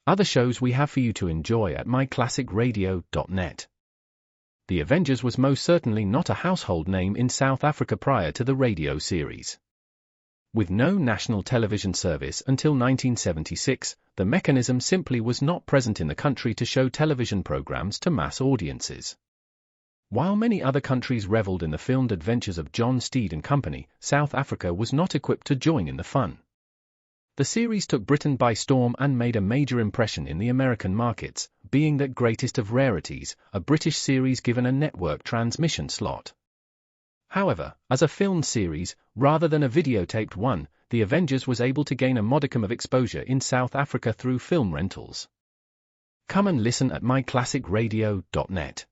Other shows we have for you to enjoy at myclassicradio.net. The Avengers was most certainly not a household name in South Africa prior to the radio series. With no national television service until 1976, the mechanism simply was not present in the country to show television programs to mass audiences. While many other countries reveled in the filmed adventures of John Steed and Company, South Africa was not equipped to join in the fun. The series took Britain by storm and made a major impression in the American markets, being the greatest of rarities, a British series given a network transmission slot. However, as a filmed series, rather than a videotaped one, The Avengers was able to gain a modicum of exposure in South Africa through film rentals. Come and listen at myclassicradio.net.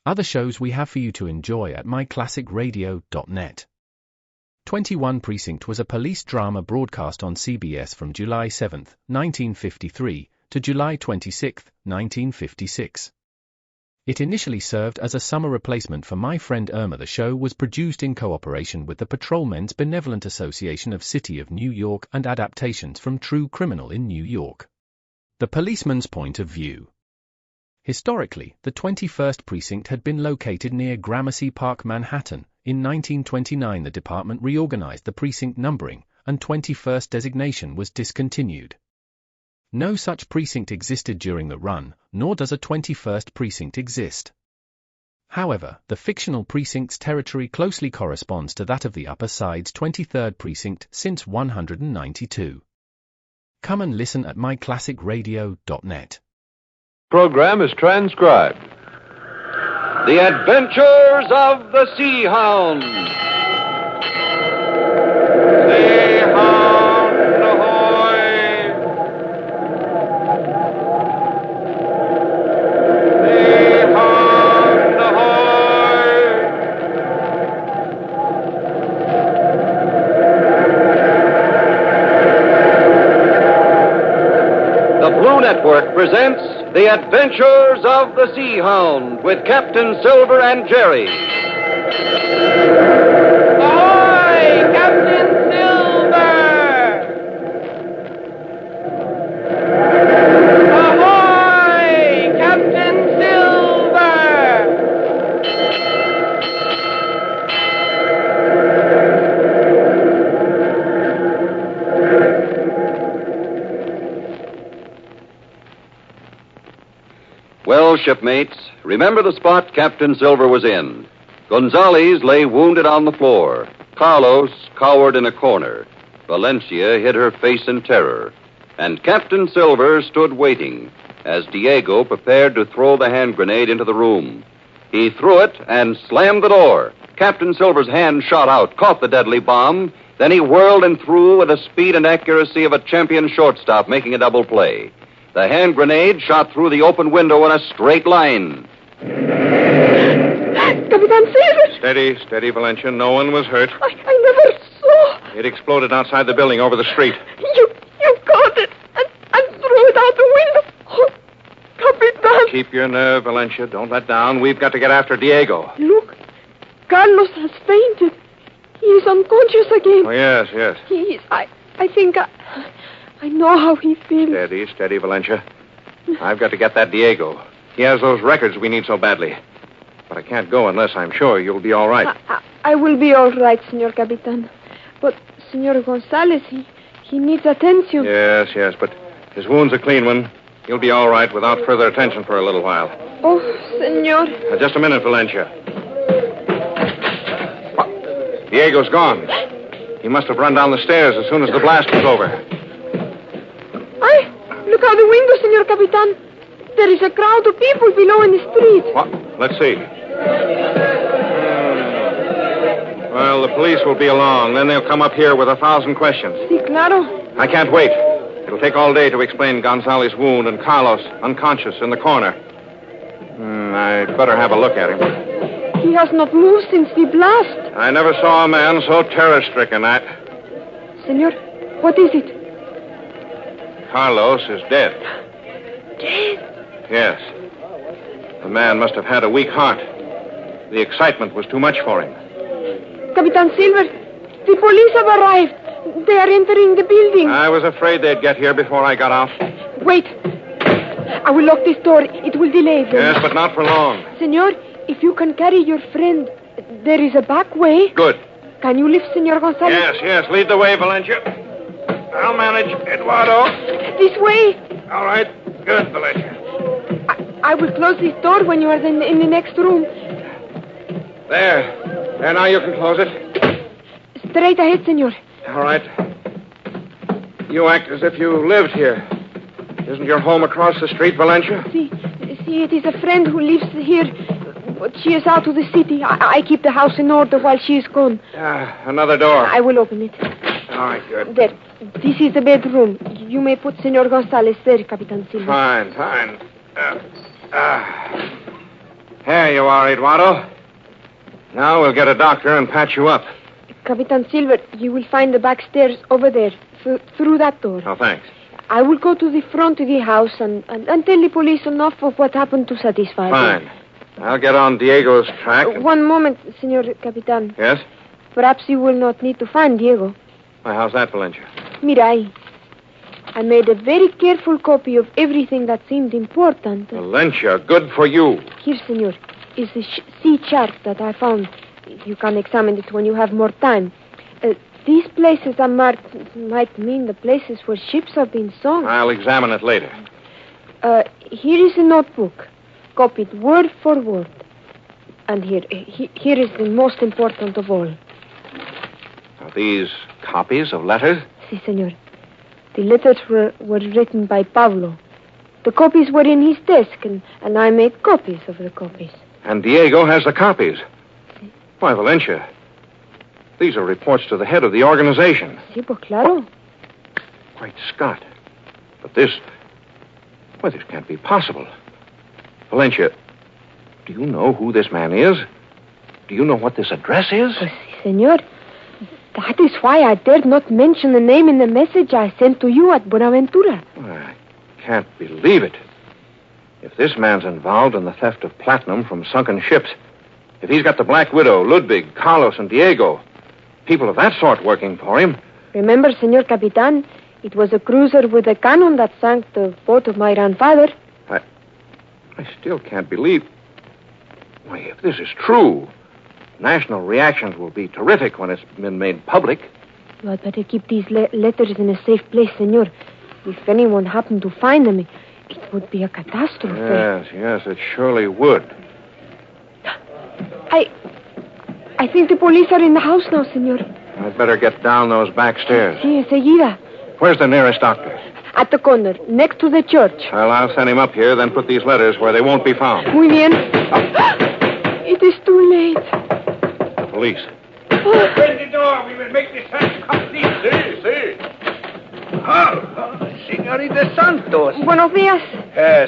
Other shows we have for you to enjoy at myclassicradio.net. 21 Precinct was a police drama broadcast on CBS from July 7, 1953, to July 26, 1956. It initially served as a summer replacement for My Friend Irma. The show was produced in cooperation with the Patrolmen's Benevolent Association of City of New York and adaptations from True Criminal in New York. The Policeman's Point of View. Historically, the 21st Precinct had been located near Gramercy Park, Manhattan. In 1929 the department reorganized the precinct numbering, and 21st designation was discontinued. No such precinct existed during the run, nor does a 21st precinct exist. However, the fictional precinct's territory closely corresponds to that of the Upper Side's 23rd precinct since 192. Come and listen at myclassicradio.net. Program is transcribed. The Adventures of the Sea Hound. Sea Hound, ahoy! Sea Hound, ahoy! The Blue Network presents The Adventures of the Sea Hound with Captain Silver and Jerry. Ahoy, Captain Silver! Ahoy, Captain Silver! Well, shipmates, remember the spot Captain Silver was in. Gonzales lay wounded on the floor. Carlos cowered in a corner. Valencia hid her face in terror. And Captain Silver stood waiting as Diego prepared to throw the hand grenade into the room. He threw it and slammed the door. Captain Silver's hand shot out, caught the deadly bomb. Then he whirled and threw with the speed and accuracy of a champion shortstop making a double play. The hand grenade shot through the open window in a straight line. Capitan Silver! Steady, Valencia. No one was hurt. I never saw. It exploded outside the building over the street. You caught it and threw it out the window. Oh, Capitan. Keep your nerve, Valencia. Don't let down. We've got to get after Diego. Look, Carlos has fainted. He is unconscious again. Oh, yes. He is. I think I know how he feels. Steady, Valencia. I've got to get that Diego. He has those records we need so badly. But I can't go unless I'm sure you'll be all right. I will be all right, Senor Capitan. But Senor Gonzales, he needs attention. Yes, but his wound's a clean one. He'll be all right without further attention for a little while. Oh, Senor. Just a minute, Valencia. Diego's gone. He must have run down the stairs as soon as the blast was over. Look out the window, Senor Capitan. There is a crowd of people below in the street. What? Let's see. Well, the police will be along. Then they'll come up here with 1,000 questions. Sí, claro. I can't wait. It'll take all day to explain Gonzales' wound and Carlos unconscious in the corner. I'd better have a look at him. He has not moved since the blast. I never saw a man so terror-stricken. Senor, what is it? Carlos is dead. Dead? Yes. The man must have had a weak heart. The excitement was too much for him. Capitan Silver, the police have arrived. They are entering the building. I was afraid they'd get here before I got out. Wait. I will lock this door. It will delay them. Yes, but not for long. Senor, if you can carry your friend, there is a back way. Good. Can you lift Senor Gonzalez? Yes. Lead the way, Valencia. I'll manage, Eduardo. This way. All right. Good, Valencia. I will close this door when you are in the next room. There, now you can close it. Straight ahead, senor. All right. You act as if you lived here. Isn't your home across the street, Valencia? See, it is a friend who lives here, but she is out of the city. I keep the house in order while she is gone. Another door. I will open it. All right, good. There. This is the bedroom. You may put Senor Gonzalez there, Capitan Silva. Fine. There you are, Eduardo. Now we'll get a doctor and patch you up. Capitan Silva, you will find the back stairs over there, through that door. Oh, thanks. I will go to the front of the house and tell the police enough of what happened to satisfy them. Fine. I'll get on Diego's track. One moment, Senor Capitan. Yes? Perhaps you will not need to find Diego. Well, how's that, Valencia? Mirai, I made a very careful copy of everything that seemed important. Valencia, good for you. Here, senor, is the sea chart that I found. You can examine it when you have more time. These places are marked might mean the places where ships have been sunk. I'll examine it later. Here is a notebook, copied word for word. And here is the most important of all. Are these copies of letters? Si, senor. The letters were written by Pablo. The copies were in his desk, and I made copies of the copies. And Diego has the copies. Why, Valencia, these are reports to the head of the organization. Si, pues claro. Great Scott. But this can't be possible. Valencia, do you know who this man is? Do you know what this address is? Pues, si, senor. That is why I dared not mention the name in the message I sent to you at Buenaventura. I can't believe it. If this man's involved in the theft of platinum from sunken ships, if he's got the Black Widow, Ludwig, Carlos, and Diego, people of that sort working for him... Remember, Senor Capitan, it was a cruiser with a cannon that sank the boat of my grandfather. I still can't believe... Why, if this is true... National reactions will be terrific when it's been made public. You had better keep these letters in a safe place, senor. If anyone happened to find them, it would be a catastrophe. Yes, it surely would. I think the police are in the house now, senor. I'd better get down those back stairs. Si, enseguida. Where's the nearest doctor? At the corner, next to the church. Well, I'll send him up here, then put these letters where they won't be found. Muy bien. It is too late. Police. Open the door. We will make the search complete. Sí. Señorita Santos. Buenos días.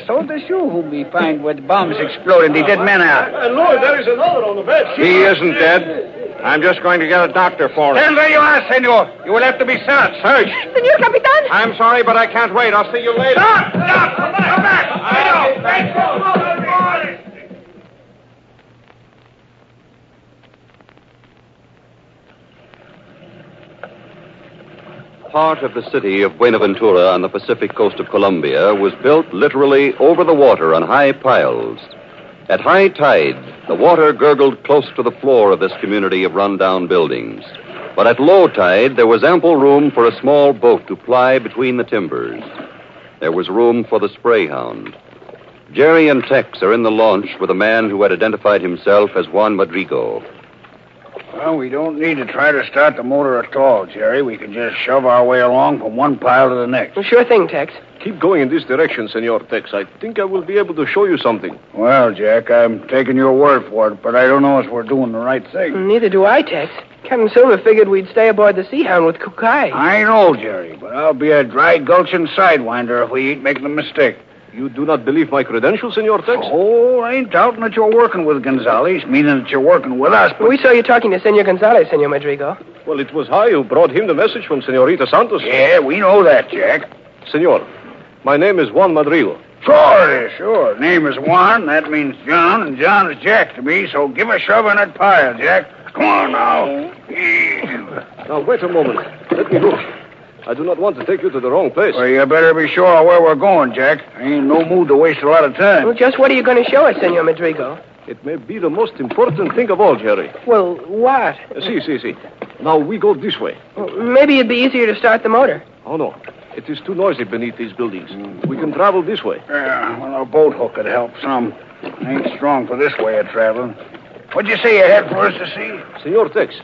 So it is you whom we find where the bombs exploded. The dead man are. No, there is another on the bed. He isn't dead. I'm just going to get a doctor for him. Stand where you are, senor. You will have to be searched. Searched? Senor Capitan. I'm sorry, but I can't wait. I'll see you later. Stop! Come back! Part of the city of Buenaventura on the Pacific coast of Colombia was built literally over the water on high piles. At high tide, the water gurgled close to the floor of this community of run-down buildings. But at low tide, there was ample room for a small boat to ply between the timbers. There was room for the Spray Hound. Jerry and Tex are in the launch with a man who had identified himself as Juan Madrigo. Well, we don't need to try to start the motor at all, Jerry. We can just shove our way along from one pile to the next. Well, sure thing, Tex. Keep going in this direction, Senor Tex. I think I will be able to show you something. Well, Jack, I'm taking your word for it, but I don't know if we're doing the right thing. Neither do I, Tex. Captain Silver figured we'd stay aboard the Sea Hound with Kukai. I know, Jerry, but I'll be a dry gulching sidewinder if we ain't making a mistake. You do not believe my credentials, Senor Tex? Oh, I ain't doubting that you're working with Gonzalez, meaning that you're working with us, but... We saw you talking to Senor Gonzalez, Senor Madrigo. Well, it was I who brought him the message from Senorita Santos. Yeah, we know that, Jack. Senor, my name is Juan Madrigo. Sure. Name is Juan, that means John, and John is Jack to me, so give a shove in that pile, Jack. Come on now. Now, wait a moment. Let me look. I do not want to take you to the wrong place. Well, you better be sure of where we're going, Jack. I ain't no mood to waste a lot of time. Well, just what are you going to show us, Senor Madrigal? It may be the most important thing of all, Jerry. Well, what? See. Now we go this way. Well, maybe it'd be easier to start the motor. Oh, no. It is too noisy beneath these buildings. We can travel this way. Yeah, well, a boat hook could help some. I ain't strong for this way of traveling. What'd you say you had for us to see? Senor Tex,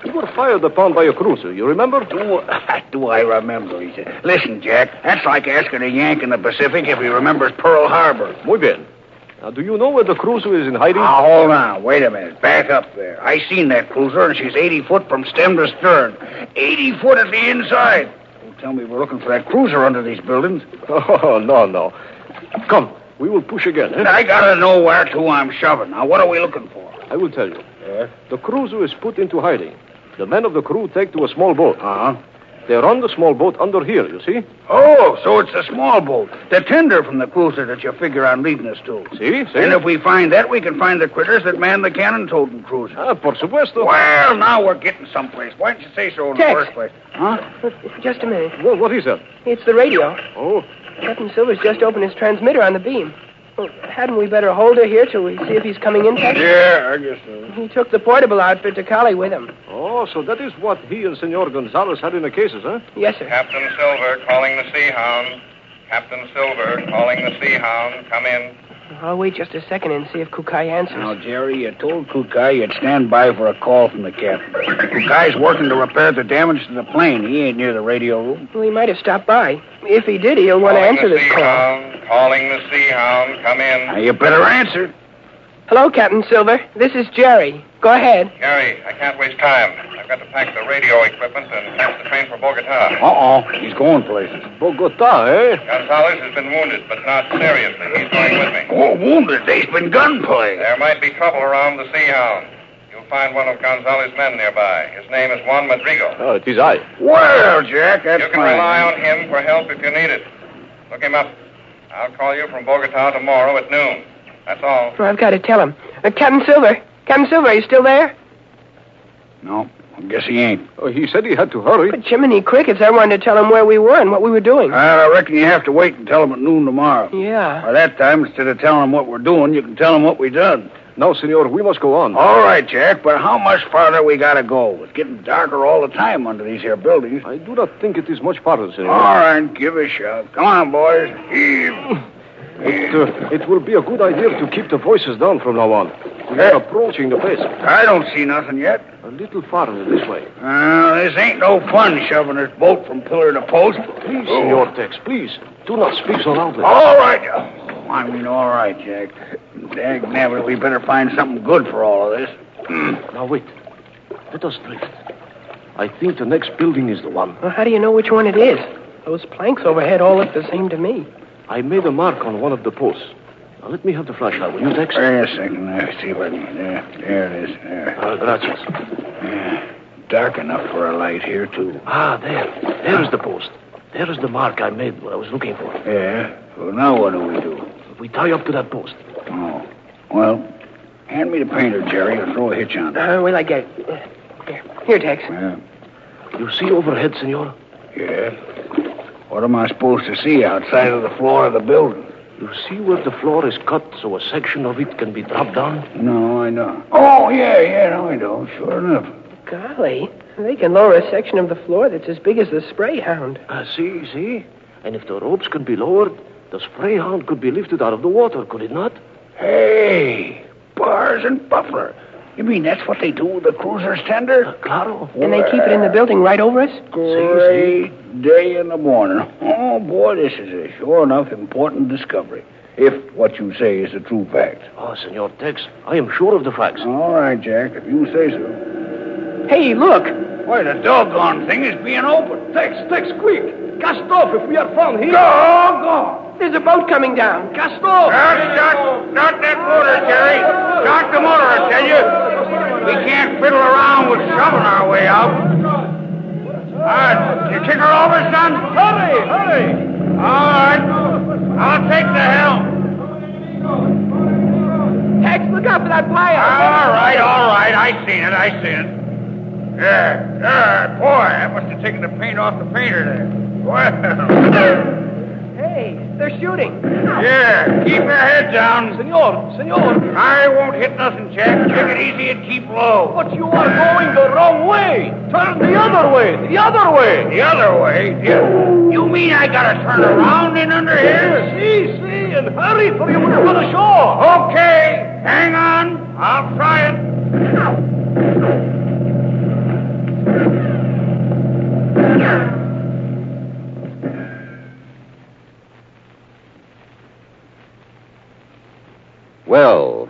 you were fired upon by a cruiser, you remember? Do I remember? He said. Listen, Jack, that's like asking a Yank in the Pacific if he remembers Pearl Harbor. Muy bien. Now, do you know where the cruiser is in hiding? Now, hold on. Wait a minute. Back up there. I seen that cruiser, and she's 80 foot from stem to stern. 80 foot at the inside. Don't tell me we're looking for that cruiser under these buildings. Oh, no. Come, we will push again. Eh? I gotta know where to I'm shoving. Now, what are we looking for? I will tell you. Yeah? The cruiser is put into hiding. The men of the crew take to a small boat. Uh-huh. They run the small boat under here, you see? Oh, so it's the small boat. The tender from the cruiser that you figure on leading us to. See? And if we find that, we can find the critters that man the cannon-toting cruiser. Ah, por supuesto. Well, now we're getting someplace. Why didn't you say so in Tex. the first place? Huh? Just a minute. What is that? It's the radio. Oh, Captain Silver's just opened his transmitter on the beam. Well, hadn't we better hold her here till we see if he's coming in, Tex? Yeah, I guess so. He took the portable outfit to Cali with him. Oh, so that is what he and Senor Gonzalez had in the cases, huh? Yes, sir. Captain Silver calling the Sea Hound. Captain Silver calling the Sea Hound. Come in. I'll wait just a second and see if Kukai answers. Now, Jerry, you told Kukai you'd stand by for a call from the captain. Kukai's working to repair the damage to the plane. He ain't near the radio room. Well, he might have stopped by. If he did, he'll want to answer this call. Calling the Sea Hound. Come in. Now, you better answer. Hello, Captain Silver. This is Jerry. Go ahead. Gary, I can't waste time. I've got to pack the radio equipment and catch the train for Bogota. Uh-oh. He's going places. Bogota, eh? Gonzalez has been wounded, but not seriously. He's going with me. Oh, wounded. There's been gunplay. There might be trouble around the Sea Hound. You'll find one of Gonzalez's men nearby. His name is Juan Madrigal. Oh, it is I. Well, Jack, that's You can fine. rely on him for help if you need it. Look him up. I'll call you from Bogota tomorrow at noon. That's all. Oh, I've got to tell him. Captain Silver, are you still there? No, I guess he ain't. Oh, he said he had to hurry. But Jiminy Crickets, I wanted to tell him where we were and what we were doing. Well, I reckon you have to wait and tell him at noon tomorrow. Yeah. By that time, instead of telling him what we're doing, you can tell him what we done. No, senor, we must go on. All right, Jack, but how much farther we gotta go? It's getting darker all the time under these here buildings. I do not think it is much farther, senor. All right, give a shot. Come on, boys. Heave. It will be a good idea to keep the voices down from now on. We are approaching the place. I don't see nothing yet. A little farther this way. This ain't no fun shoving this boat from pillar to post. Please, Senor Tex, please. Do not speak so loudly. All right. I mean, all right, Jack. Dagnabbit, we better find something good for all of this. Now, wait. Let us drift. I think the next building is the one. Well, how do you know which one it is? Those planks overhead all look the same to me. I made a mark on one of the posts. Now, let me have the flashlight, will you, Tex? Wait a second. Let's see if I can... There it is. There. Gracias. Dark enough for a light here, too. Ah, there. There is the post. There is the mark I made what I was looking for. Yeah? Well, now what do? We tie up to that post. Oh. Well, hand me the painter, Jerry, and throw a hitch on it. Wait, I get it. Here, Tex. Yeah. You see overhead, senor? Yeah. What am I supposed to see outside of the floor of the building? You see where the floor is cut so a section of it can be dropped down? No, I don't. Oh, yeah, no, I don't. Sure enough. Golly, they can lower a section of the floor that's as big as the spray hound. See? And if the ropes could be lowered, the spray hound could be lifted out of the water, could it not? Hey, bars and buffler. You mean that's what they do with the cruiser's tender? Claro. And they keep it in the building right over us? Great day in the morning. Oh, boy, this is a sure enough important discovery. If what you say is a true fact. Oh, Senor Tex, I am sure of the facts. All right, Jack, if you say so. Hey, look. Why, the doggone thing is being opened. Tex, quick! Cast off if we are found here. Go! There's a boat coming down. Cast off! Start that motor, Jerry. Start the motor, I tell you. We can't fiddle around with shoving our way out. All right, you kick her over, son? Hurry! All right. I'll take the helm. Tex, look out for that plyout. All right. I seen it. Yeah. Boy, that must have taken the paint off the painter there. Well. Hey, they're shooting. Yeah, keep your head down. Senor. I won't hit nothing, Jack. Take it easy and keep low. But you are going the wrong way. Turn the other way. The other way? You mean I gotta turn around in under here? See, and hurry for you will run ashore. Okay, hang on. I'll try it. Well,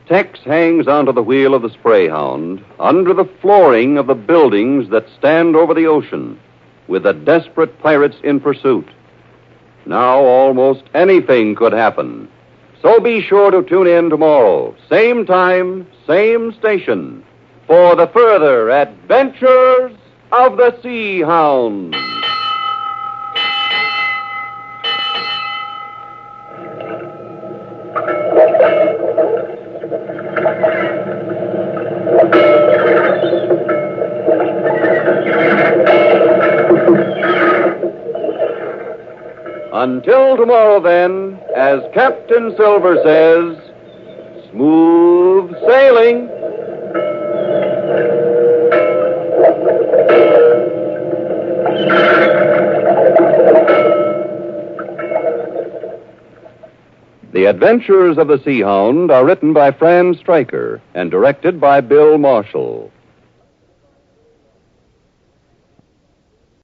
Tex hangs onto the wheel of the Spray Hound under the flooring of the buildings that stand over the ocean, with the desperate pirates in pursuit. Now almost anything could happen. So be sure to tune in tomorrow, same time, same station, for the further adventures of the Sea Hound. Until tomorrow, then, as Captain Silver says, smooth sailing. The Adventures of the Sea Hound are written by Fran Stryker and directed by Bill Marshall.